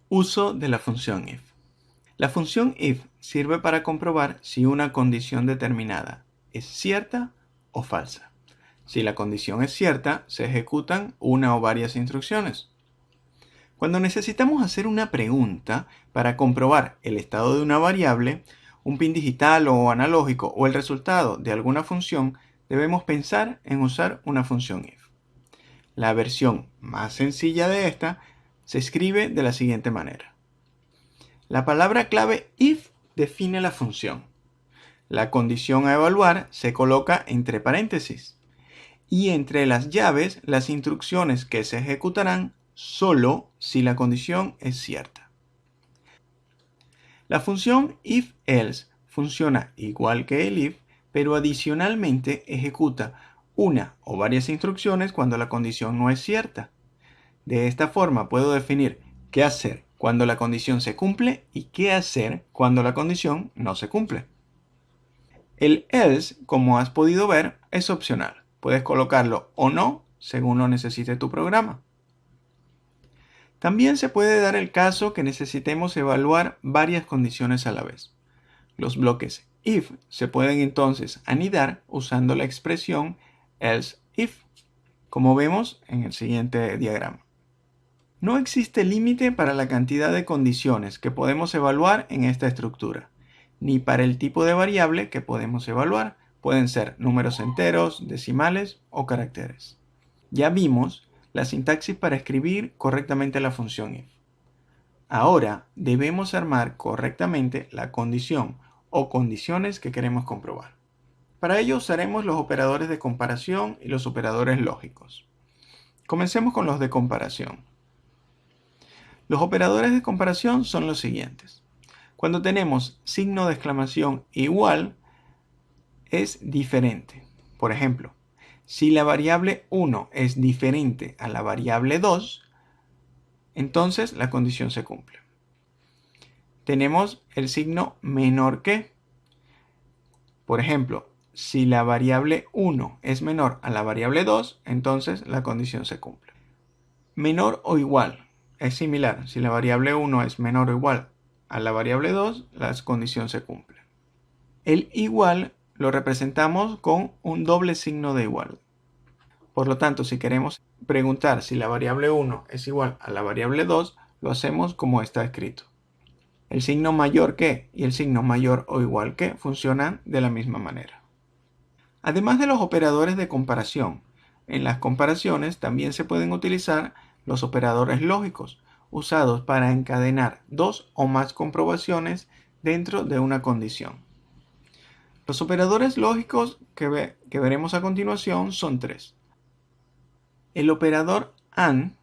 Uso de la función if. La función if sirve para comprobar si una condición determinada es cierta o falsa. Si la condición es cierta, se ejecutan una o varias instrucciones. Cuando necesitamos hacer una pregunta para comprobar el estado de una variable, un pin digital o analógico o el resultado de alguna función, debemos pensar en usar una función if. La versión más sencilla de esta se escribe de la siguiente manera. La palabra clave if define la función. La condición a evaluar se coloca entre paréntesis y entre las llaves las instrucciones que se ejecutarán solo si la condición es cierta. La función if-else funciona igual que el if, pero adicionalmente ejecuta una o varias instrucciones cuando la condición no es cierta. De esta forma puedo definir qué hacer cuando la condición se cumple y qué hacer cuando la condición no se cumple. El else, como has podido ver, es opcional. Puedes colocarlo o no según lo necesite tu programa. También se puede dar el caso que necesitemos evaluar varias condiciones a la vez. Los bloques if se pueden entonces anidar usando la expresión else if, como vemos en el siguiente diagrama. No existe límite para la cantidad de condiciones que podemos evaluar en esta estructura, ni para el tipo de variable que podemos evaluar. Pueden ser números enteros, decimales o caracteres. Ya vimos la sintaxis para escribir correctamente la función if. Ahora debemos armar correctamente la condición o condiciones que queremos comprobar. Para ello usaremos los operadores de comparación y los operadores lógicos. Comencemos con los de comparación. Los operadores de comparación son los siguientes. Cuando tenemos signo de exclamación igual, es diferente. Por ejemplo, si la variable 1 es diferente a la variable 2, entonces la condición se cumple. Tenemos el signo menor que. Por ejemplo, si la variable 1 es menor a la variable 2, entonces la condición se cumple. Menor o igual. Es similar. Si la variable 1 es menor o igual a la variable 2, la condición se cumple. El igual lo representamos con un doble signo de igual. Por lo tanto, si queremos preguntar si la variable 1 es igual a la variable 2, lo hacemos como está escrito. El signo mayor que y el signo mayor o igual que funcionan de la misma manera. Además de los operadores de comparación, en las comparaciones también se pueden utilizar los operadores lógicos, usados para encadenar dos o más comprobaciones dentro de una condición. Los operadores lógicos que veremos a continuación son tres. El operador AND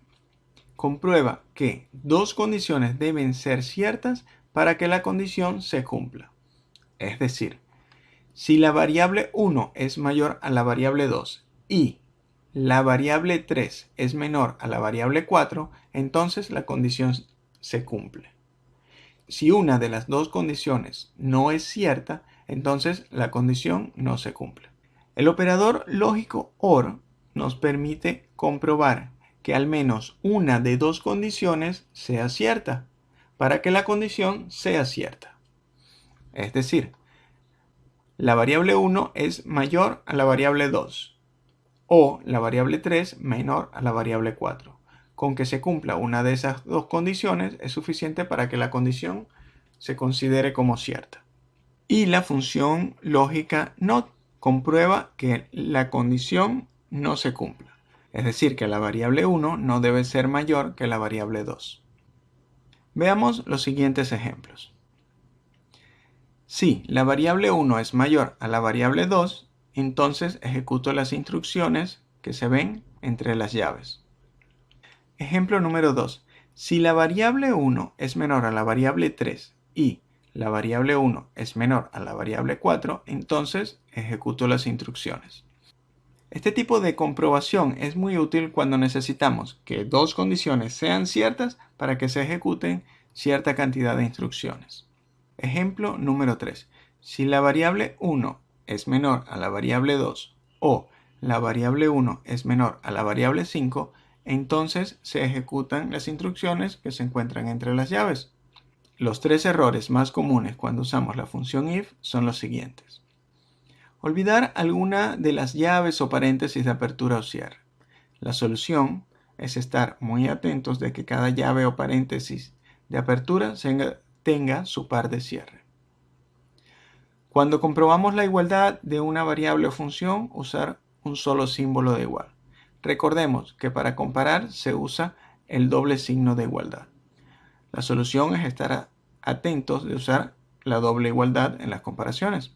comprueba que dos condiciones deben ser ciertas para que la condición se cumpla. Es decir, si la variable 1 es mayor a la variable 2 y la variable 3 es menor a la variable 4, entonces la condición se cumple. Si una de las dos condiciones no es cierta, entonces la condición no se cumple. El operador lógico OR nos permite comprobar que al menos una de dos condiciones sea cierta para que la condición sea cierta. Es decir, la variable 1 es mayor a la variable 2 o la variable 3 menor a la variable 4. Con que se cumpla una de esas dos condiciones es suficiente para que la condición se considere como cierta. Y la función lógica NOT comprueba que la condición no se cumpla. Es decir, que la variable 1 no debe ser mayor que la variable 2. Veamos los siguientes ejemplos. Si la variable 1 es mayor a la variable 2, entonces ejecuto las instrucciones que se ven entre las llaves. Ejemplo número 2. Si la variable 1 es menor a la variable 3 y la variable 1 es menor a la variable 4, entonces ejecuto las instrucciones. Este tipo de comprobación es muy útil cuando necesitamos que dos condiciones sean ciertas para que se ejecuten cierta cantidad de instrucciones. Ejemplo número 3. Si la variable 1 es menor a la variable 2 o la variable 1 es menor a la variable 5, entonces se ejecutan las instrucciones que se encuentran entre las llaves. Los 3 errores más comunes cuando usamos la función if son los siguientes. Olvidar alguna de las llaves o paréntesis de apertura o cierre. La solución es estar muy atentos de que cada llave o paréntesis de apertura tenga su par de cierre. Cuando comprobamos la igualdad de una variable o función, usar un solo símbolo de igual. Recordemos que para comparar se usa el doble signo de igualdad. La solución es estar atentos de usar la doble igualdad en las comparaciones.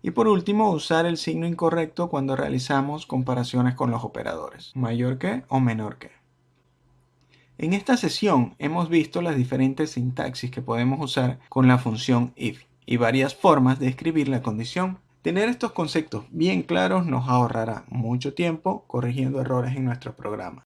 Y por último, usar el signo incorrecto cuando realizamos comparaciones con los operadores, mayor que o menor que. En esta sesión hemos visto las diferentes sintaxis que podemos usar con la función if y varias formas de escribir la condición. Tener estos conceptos bien claros nos ahorrará mucho tiempo corrigiendo errores en nuestro programa.